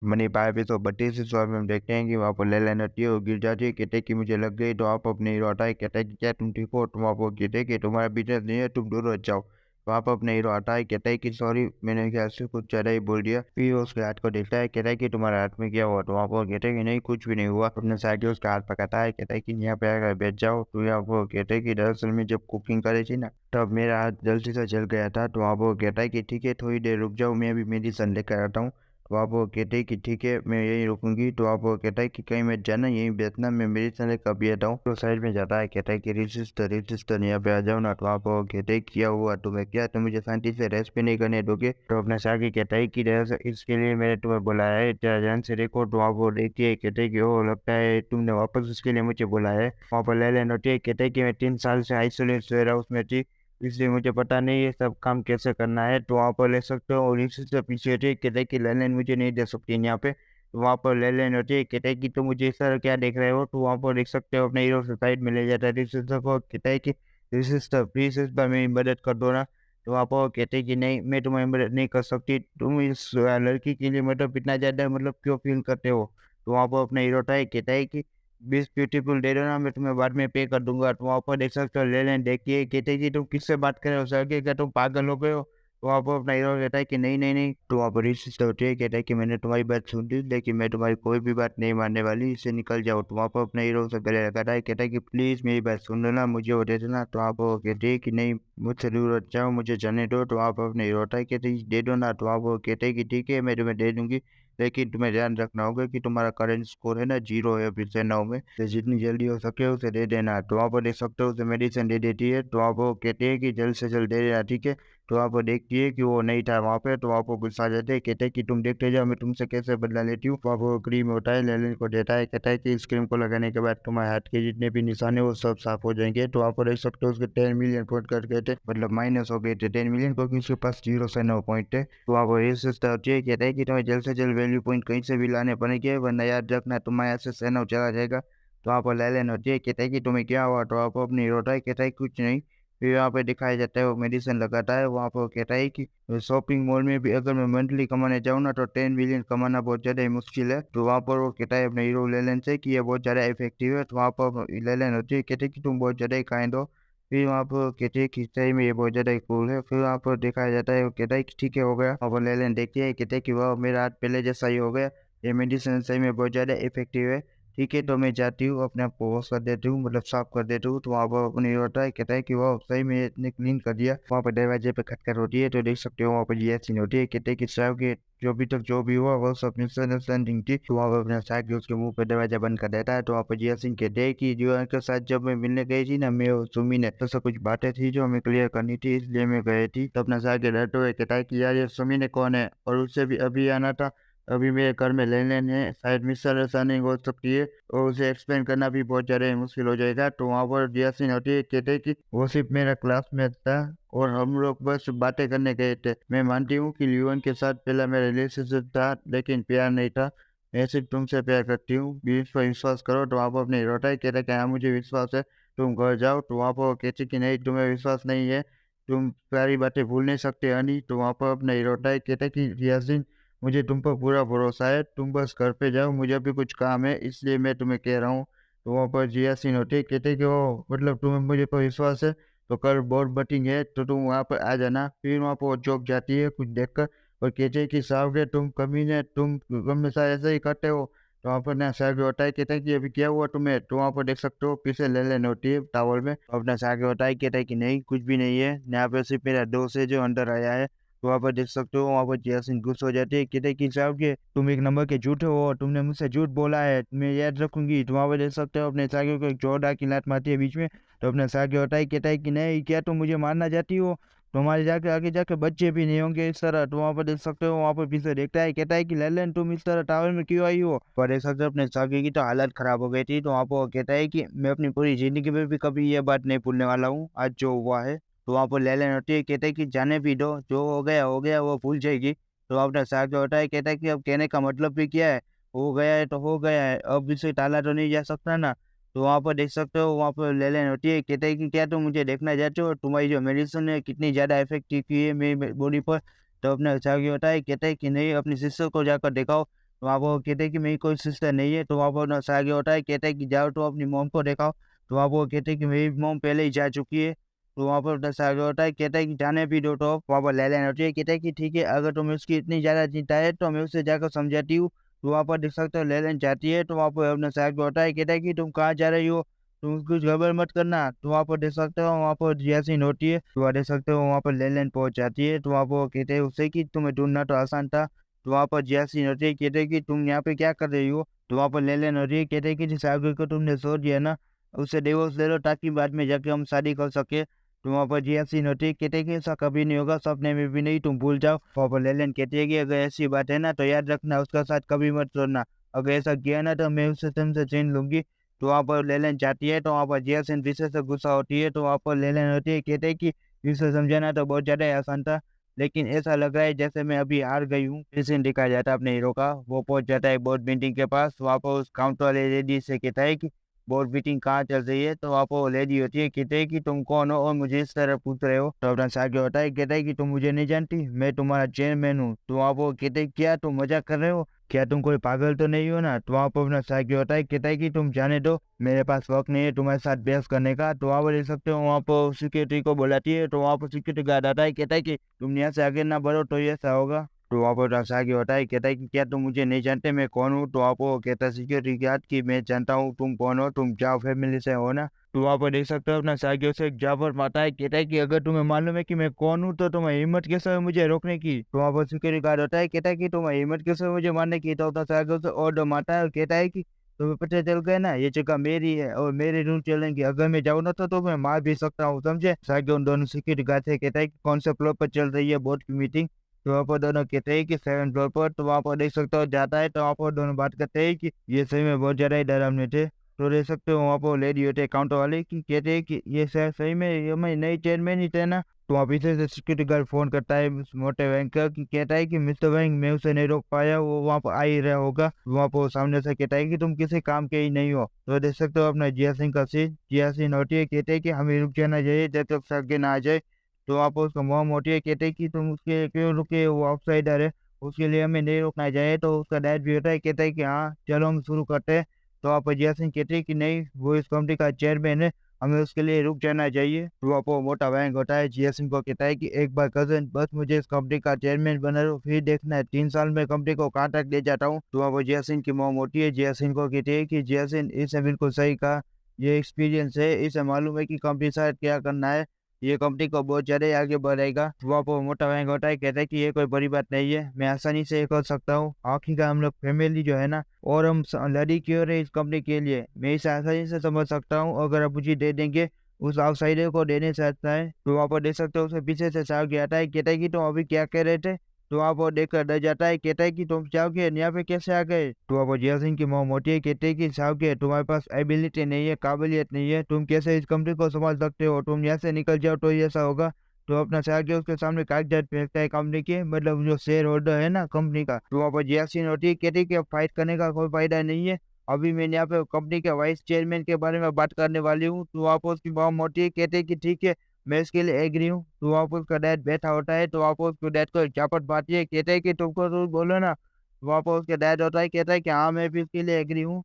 Money पाए भी तो 3200 में हम देखते हैं कि वहाँ पर ले लेना चाहिए और गिर जाती है। कहते हैं कि मुझे लग गई, तो आप अपने हीरो हटाए। कहता है कि क्या तुम ठीक हो? तुम आपको कहते हैं कि तुम्हारा बिज़नेस नहीं है, तुम दूर हट जाओ। तो आप अपने हीरो हटाए। कहता है कि सॉरी, मैंने क्या ऐसे कुछ ज़्यादा ही बोल दिया। फिर वो उसके हाथ को देखता है। कहता है कि तुम्हारे हाथ में क्या हुआ? तो आप वो कहते हैं कि नहीं, कुछ भी नहीं हुआ। अपने साइड से उसका हाथ पकड़ता है। कहता है कि यहाँ पे आकर बैठ जाओ। तो यहाँ वो कहते हैं कि दरअसल में जब कुकिंग करी थी ना, तब मेरा हाथ जल्दी से जल गया था। तो आप वो कहता है कि ठीक है, थोड़ी देर रुक जाओ, मैं अभी मेडिसिन लेकर आता हूँ। तो आप वो कहते हैं कि ठीक है, मैं यहीं रुकूँगी। तो आप वो कहता है कि कहीं मत जाना, यहीं बैठना, मैं मेडिसिन लेकर अभी आता हूँ। तो साइड में जाता है। कहता है कि रजिस्टर यहाँ पे आ जाओ ना। तो आप वो कहते हैं क्या हुआ तुम्हें? क्या तुम मुझे शांति से रेस्ट भी नहीं करने दोगे? तो अपने साथी कहता है कि दरअसल इसके लिए मैंने तुम्हें बुलाया है, जरा ध्यान से देखो। तो आप वो देखती है। कहते हैं कि ओह, लगता है तुमने वापस उसके लिए मुझे बुलाया है। वहाँ पर ले लेना होती है। कहते हैं कि मैं 3 साल से आइसोलेट वेयर हाउस में थी, इसलिए मुझे पता नहीं है सब काम कैसे करना है। तो वहाँ पर ले सकते हो। और इसी से पीछे हटिए। कहते हैं कि लेन-देन मुझे नहीं दे सकती यहाँ पे। तो वहाँ पर लेन-देन होती है। कहते हैं कि तुम मुझे इस तरह क्या देख रहे हो? तो वहाँ पर देख सकते हो अपने हीरो से साइड में ले जाता है रिसेप्शन को। कहता है कि रिसेप्शन प्लीज़ इस बार मेरी मदद कर दो ना। तो वहाँ पर कहते हैं कि नहीं, मैं तुम्हारी मदद नहीं कर सकती। तुम इस लड़की के लिए मतलब इतना ज़्यादा मतलब क्यों फ़ील करते हो? तो वहाँ पर अपना हीरो होता है। कहता है कि 20 ब्यूटीफुल दे दो ना, मैं तुम्हें बाद में पे कर दूँगा। तो वहाँ पर देख सकते हो ले-लेन देखिए। कहते हैं कि तुम किससे बात कर रहे हो सर? क्या तुम पागल हो गए हो? तो वहाँ पर अपना हीरो कहता है कि नहीं, नहीं, नहीं। तो वहाँ पर ऋषि होती है। कहता है कि मैंने तुम्हारी बात सुन ली, लेकिन मैं तुम्हारी कोई भी बात नहीं मानने वाली, इससे निकल जाओ। तो वहाँ पर अपने हीरो से गले लगाता है। कहता है कि प्लीज़ मेरी बात सुन लो ना, मुझे वो दे देना। तो आप वो कहते हैं कि नहीं, मुझसे दूर हट जाओ, मुझे जाने दो। तो आप अपने हीरो होता है। कहते हैं दे दो ना। तो आप वो कहते हैं कि ठीक है, मैं तुम्हें दे दूँगी, लेकिन तुम्हें ध्यान रखना होगा कि तुम्हारा करंट स्कोर है ना 0 है अभी से 9 में, तो जितनी जल्दी हो सके उसे दे देना। तो आप वो देख सकते हो उसे मेडिसिन दे देती है। तो आप वो कहते हैं कि जल्द से जल्द दे देना, ठीक है। तो आप वो देखती है कि वो नहीं था वहाँ पे। तो आप वो गुस्सा आ जाते हैं। कहते हैं कि तुम देखते जाओ, मैं तुमसे कैसे बदला लेती हूँ। तो आप वो क्रीम होता है लेनिन को देता है। कहता है कि इस क्रीम को लगाने के बाद तुम्हारे हाथ के जितने भी निशान है वो सब साफ हो जाएंगे। तो आप वो देख सकते हो उसके 10 मिलियन पॉइंट कर गए थे, मतलब माइनस हो गए थे 10 मिलियन, क्योंकि उसके पास 0 से 9 पॉइंट थे। तो आप वो ये सोचता होती है। कहता है कि तुम्हें जल्द से जल्द वैल्यू पॉइंट कहीं से भी लाने पड़ेंगे, वरना याद रखना तुम्हारे यहाँ से सेना चला जाएगा। तो आप वो लेलन होती है। कहता है कि तुम्हें क्या हुआ? तो आप अपनी हीरो होता है। कहता है कुछ नहीं। फिर वहाँ पे दिखाया जाता है वो मेडिसिन लगाता है। वहाँ पे वो कहता है कि शॉपिंग मॉल में भी अगर मैं मंथली कमाने जाऊँ ना, तो 10 मिलियन कमाना बहुत ज़्यादा ही मुश्किल है। तो वहाँ पर वो कहता है अपने हीरो लेलन से कि ये बहुत ज़्यादा इफेक्टिव है। तो वहाँ पर लेलन होती है। कहते हैं कि तुम बहुत ज़्यादा ही काइंड हो। फिर वहाँ पर कहते हैं कि सही में ये बहुत ज़्यादा ही कूल है। फिर वहाँ पर दिखाया जाता है, वो कहता है कि ठीक है, हो गया। वहाँ पर लेलन देखती है। कहते हैं कि वाह, मेरा हाथ पहले जैसा ही हो गया। ये मेडिसिन सही में बहुत ज़्यादा इफेक्टिव है। ठीक है, तो मैं जाती हूँ, अपने आप को वॉश कर देती हूँ, मतलब साफ कर देती हूँ। तो वहाँ पर अपनी होता है। कहता है कि वाह, सही में इतने क्लीन कर दिया। वहाँ पर दरवाजे पे खटखट होती है। तो देख सकते हो वहाँ पर ये सीन होती है। कहते हैं कि साहब के जो अभी तक जो भी हुआ वो सब मिसअंडरस्टैंडिंग थी। तो वहाँ पर अपने साहब के उसके मुंह पे दरवाजा बंद कर देता है। तो वहाँ पर जिया सिंह कहते हैं कि जीवन के साथ जब मैं मिलने गई थी ना, मैं और सुमी ने, तो सब कुछ बातें थी जो हमें क्लियर करनी थी, इसलिए मैं गई थी। तो अपना साहब के डरते हुए कहता है कि यार, ये सुमी ने कौन है? और उससे भी अभी आना था। अभी मेरे घर में लेन-देन है, शायद मिसअंडरस्टैंडिंग हो सकती है और उसे एक्सप्लेन करना भी बहुत ज़्यादा ही मुश्किल हो जाएगा। तो वहाँ पर यासीन होती है। कहते हैं कि वो सिर्फ़ मेरा क्लासमेट था और हम लोग बस बातें करने गए थे। मैं मानती हूँ कि लियोन के साथ पहला मेरा रिलेशनशिप था, लेकिन प्यार नहीं था। मैं सिर्फ़ तुमसे प्यार करती हूँ, प्लीज़ पर विश्वास करो। तो वहाँ पर अपने रोता है। कहता है कि हाँ, मुझे विश्वास है, तुम घर जाओ। तो वहाँ पर वो कहती कि नहीं, तुम्हें विश्वास नहीं है, तुम सारी बातें भूल नहीं सकते हनी। तो वहाँ पर अपना हीरो होता है। कहता है कि यासीन, मुझे तुम पर पूरा भरोसा है, तुम बस घर पे जाओ, मुझे अभी कुछ काम है, इसलिए मैं तुम्हें कह रहा हूँ। तो वहाँ पर जिया सिंह होती है। कहते हैं कि ओ, मतलब तुम्हें मुझे पर विश्वास है, तो कल बोर्ड मीटिंग है, तो तुम वहाँ पर आ जाना। फिर वहाँ पर वो चौंक जाती है कुछ देखकर और कहते हैं कि साहब तुम कमीने, तुम हमेशा ऐसे ही करते हो। तो वहाँ पर ना साहब होता है। कहता है कि अभी क्या हुआ तुम्हें? तो वहाँ पर देख सकते हो पीछे लेन होती है टावर में। अपना साहब होता है। कहता है कि नहीं, कुछ भी नहीं है, यहाँ पे सिर्फ मेरा दोस्त है जो अंदर आया है। तो वहाँ पर देख सकते हो वहाँ पर जैस्मिन गुस्सा हो जाती है। कहते हैं कि साहब के तुम एक नंबर के झूठे हो, तुमने मुझसे झूठ बोला है, मैं याद रखूंगी। तो वहाँ पर देख सकते हो अपने सागे को एक जोरदार की लात मारती है बीच में। तो अपने सागे होता है। कहता है कि नहीं, क्या तुम मुझे मारना चाहती हो? तुम्हारे जाके आगे जाके बच्चे भी नहीं होंगे इस तरह। तो वहाँ पर देख सकते हो वहाँ पर पीछे देखता है। कहता है कि लेलन, तुम इस तरह टावर में क्यों आई हो? पर देख सकते हो अपने सागे की तो हालत खराब हो गई थी। तो वहाँ पर वो कहता है कि मैं अपनी पूरी जिंदगी में भी कभी ये बात नहीं भूलने वाला हूँ, आज जो हुआ है। तो वहाँ पर लेलन होती है। कहते हैं कि जाने भी दो, जो हो गया, वो भूल जाएगी। तो अपना साग जो होता है। कहता है कि अब कहने का मतलब भी क्या है? हो गया है तो हो गया है, अब इसे टाला तो नहीं जा सकता ना। तो वहाँ पर देख सकते हो वहाँ पर लेलन होती है। कहते हैं कि क्या तुम मुझे देखना चाहते हो? तुम्हारी जो मेडिसिन है कितनी ज़्यादा इफेक्टिव की है मेरी बॉडी पर? तो अपना साग होता है। कहता है कि नहीं, अपनी सिस्टर को जाकर दिखाओ, तो वहाँ पर वो कहते हैं कि मेरी कोई सिस्टर नहीं है, तो वहाँ पर ना से आगे होता है, कहता है कि जाओ तो अपनी मॉम को दिखाओ, तो वहाँ पर वो कहते हैं कि मेरी मॉम पहले ही जा चुकी है। तो वहाँ पर उधर से आगे होता है, कहता है कि जाने भी दो, तो वहाँ पर लेलन होती है, कहता है कि ठीक है, अगर तुम्हें उसकी इतनी ज़्यादा चिंता है तो मैं उससे जाकर समझाती हूँ। तो वहाँ पर देख सकते हो लेलन जाती है, तो वहाँ पर अपने से आगे होता है, कहता है कि तुम कहाँ जा रही हो? तुम कुछ गड़बड़ मत करना। तो वहाँ पर देख सकते हो, वहाँ पर जैस्मिन होती है, तो वहाँ देख सकते हो वहाँ पर लेलन पहुँच जाती है, तो वहाँ पर वो कहते हैं उससे कि तुम्हें ढूँढना तो आसान था। तो वहाँ पर जैस्मिन होती है, कहते हैं कि तुम यहाँ पे क्या कर रही हो? तो वहाँ पर लेलन होती है, कहते हैं कि जिस आदमी को तुमने छोड़ दिया ना, उससे डिवोर्स ले लो ताकि बाद में जाके हम शादी कर सकें। तो वहाँ पर जैस्मिन होती है, कहते हैं कि ऐसा कभी नहीं होगा, सपने में भी नहीं, तुम भूल जाओ। वहाँ पर लेलन कहती है कि अगर ऐसी बात है ना तो याद रखना, उसका साथ कभी मत छोड़ना। अगर ऐसा किया ना तो मैं उससे तुमसे छीन लूँगी। तो वहाँ पर लेलन जाती है, तो वहाँ पर जैस्मिन विशे से गुस्सा होती है, तो वहाँ पर लेलन होती है, कहते हैं कि इसे समझाना तो बहुत ज़्यादा ही आसान था, लेकिन ऐसा लग रहा है जैसे मैं अभी हार गई हूँ। फिर सीन दिखाया जाता है अपने हीरो का, वो पहुँच जाता है बोर्ड मीटिंग के पास, वहाँ पर उस काउंटर वाले लेडी से कहता है कि बोर्ड मीटिंग कहाँ चल रही है? तो वहाँ पर वो लेडी होती है, कहते हैं कि तुम कौन हो और मुझे इस तरह पूछ रहे हो? तो अपना से आगे होता है, कहता है कि तुम मुझे नहीं जानती, मैं तुम्हारा चेयरमैन हूँ। तो वहाँ पर वो कहते हैं, क्या तुम मज़ाक कर रहे हो? क्या तुम कोई पागल तो नहीं हो ना? तो वहाँ पर अपना से आगे होता है, कहता है कि तुम जाने दो, मेरे पास वक़्त नहीं है तुम्हारे साथ बहस करने का। तो वहाँ पर देख सकते हो, वहाँ पर सिक्योरिटी को बुलाती है, तो वहाँ पर सिक्योरिटी गार्ड आता है, कहता है कि तुम यहाँ से आगे ना बढ़ो तो ये ऐसा होगा। तो वहाँ पर से आगे होता है, कहता है कि क्या तुम मुझे नहीं जानते मैं कौन हूँ? तो वहाँ पर वो कहता है सिक्योरिटी गार्ड कि मैं जानता हूँ तुम कौन हो, तुम जाओ फैमिली से हो ना? तो वहाँ पर देख सकते हो अपना साइकिल से एक जाफर मारता है, कहता है कि अगर तुम्हें मालूम है कि मैं कौन हूँ तो तुम्हें हिम्मत कैसे हुई मुझे रोकने की? तो वहाँ पर सिक्योरिटी गार्ड होता है, कहता है कि तुम्हें हिम्मत कैसे हुई मुझे मारने की? तो अपना साइकिल से ऑर्डर मारता है और कहता है कि तुम्हें पता चल गया ना, ये जगह मेरी है और मेरे रूल चलेंगे, अगर मैं जाऊँ ना तो तुम्हें मार भी सकता हूँ, समझे? साइकिल उन दोनों सिक्योरिटी गार्ड से कहता है कि कौन से फ्लोर पर चल रही है बोर्ड की मीटिंग? तो वहाँ पर दोनों कहते हैं कि 7th फ्लोर पर। तो वहाँ पर देख सकते हो जाता है, तो वहाँ पर दोनों बात करते हैं कि ये सही में बहुत ज़्यादा ही डरावने थे। तो देख सकते हो वहाँ पर लेडी होते हैं काउंटर वाले की, कहते हैं कि ये सर सही में ये मैं नई चेयरमैन ही थे ना? तो वहाँ पीछे से सिक्योरिटी गार्ड फ़ोन करता है उस मोटे बैंक का, कि कहता है कि मिस्टर वैंग मैं उसे नहीं रोक पाया, वो वहाँ पर आ ही रहा होगा। वहाँ पर वो सामने से कहता है कि तुम किसी काम के ही नहीं हो। तो देख सकते हो अपना जिया सिंह का सीन, जिया सिंह होती है, कहते हैं कि हमें रुक जाना चाहिए जब तक सगे ना आ जाए। तो वहाँ पर उसका मॉम होती है, कहते हैं कि तुम उसके क्यों रुके, वो आउटसाइडर है, उसके लिए हमें नहीं रोकना चाहिए। तो उसका डैड भी होता है, कहता है कि हाँ चलो हम शुरू करते हैं। तो आप अजय सिंह कहते हैं कि नहीं, वो इस कंपनी का चेयरमैन है, हमें उसके लिए रुक जाना चाहिए। तो वहाँ पर मोटा बैंक होता है, जिया सिंह को कहता है कि एक बार कज़न बस मुझे इस कंपनी का चेयरमैन बना दो, फिर देखना है 3 साल में कंपनी को कहाँ तक ले जाता हूँ। तो वहाँ पर जिया सिंह की मॉम होती है, जिया सिंह को कहती है कि जिया सिंह इसने बिल्कुल सही कहा, ये एक्सपीरियंस है, इसे मालूम है कि कंपनी के साथ क्या करना है, ये कंपनी को बहुत ज़्यादा ही आगे बढ़ाएगा। तो वहाँ पर मोटा बैंक होता है, कहता है कि ये कोई बड़ी बात नहीं है, मैं आसानी से ये कर सकता हूँ, आखिरकार हम लोग फैमिली जो है ना, और हम लड़ी क्यों रहे इस कंपनी के लिए, मैं इसे आसानी से समझ सकता हूँ, अगर आप मुझे दे देंगे, उस आउटसाइडर को देने से अच्छा है। तो वहाँ पर देख सकते हो उसे पीछे से साहब आता है, कहता है कि तुम अभी क्या कह रहे थे? तो वहाँ पर देखकर डर जाता है, कहता है कि तुम जाओगे यहाँ पे कैसे आ गए? तो वहाँ पर जिया सिंह की मॉम होती है, कहते हैं कि साहब तुम्हारे पास एबिलिटी नहीं है, काबिलियत नहीं है, तुम कैसे इस कंपनी को संभाल सकते हो, तुम यहाँ से निकल जाओ तो ही ऐसा होगा। तो अपना साहब उसके सामने कागजात फेंकता है कंपनी के, मतलब जो शेयर होल्डर है ना कंपनी का। तो वहाँ पर जिया सिंह होती है, कहती है कि अब फाइट करने का कोई फायदा नहीं है, अभी मैं यहाँ पे कंपनी के वाइस चेयरमैन के बारे में बात करने वाली हूँ। तो वहाँ पर उसकी मॉम होती है, कहते हैं कि ठीक है, मैं इसके लिए एग्री हूँ। तो वहाँ पर उसका डैड बैठा होता है, तो वहाँ पर उसके डैड को एक चापट मारती है, कहते हैं कि तुमको तो बोलो ना। तो वहाँ पर उसके डैड होता है, कहता है कि हाँ मैं भी इसके लिए एग्री हूँ।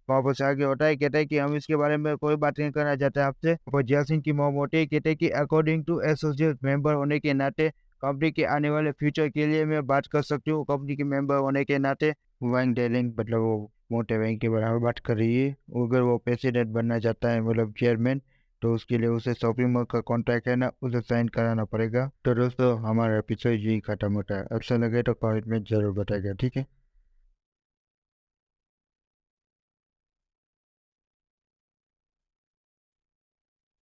वहाँ पर से आगे होता है, कहता है कि हम इसके बारे में कोई बात नहीं करना चाहते आपसे। वहाँ पर जया सिंह की मॉम होती है, कहते हैं कि अकॉर्डिंग टू एसोसिएट मेंबर होने के नाते कंपनी के आने वाले फ्यूचर के लिए मैं बात कर सकती हूँ, कंपनी के मेंबर होने के नाते। वैंग डेलिंग मतलब वो मोटे वैंग के बारे में बात कर रही है, अगर वो प्रेसिडेंट बनना चाहता है मतलब चेयरमैन, तो उसके लिए उसे शॉपिंग मॉल का कॉन्ट्रैक्ट है ना, उसे साइन कराना पड़ेगा। तो दोस्तों हमारा एपिसोड यही खत्म होता है, अच्छा लगे तो कमेंट में जरूर बताइएगा, ठीक है।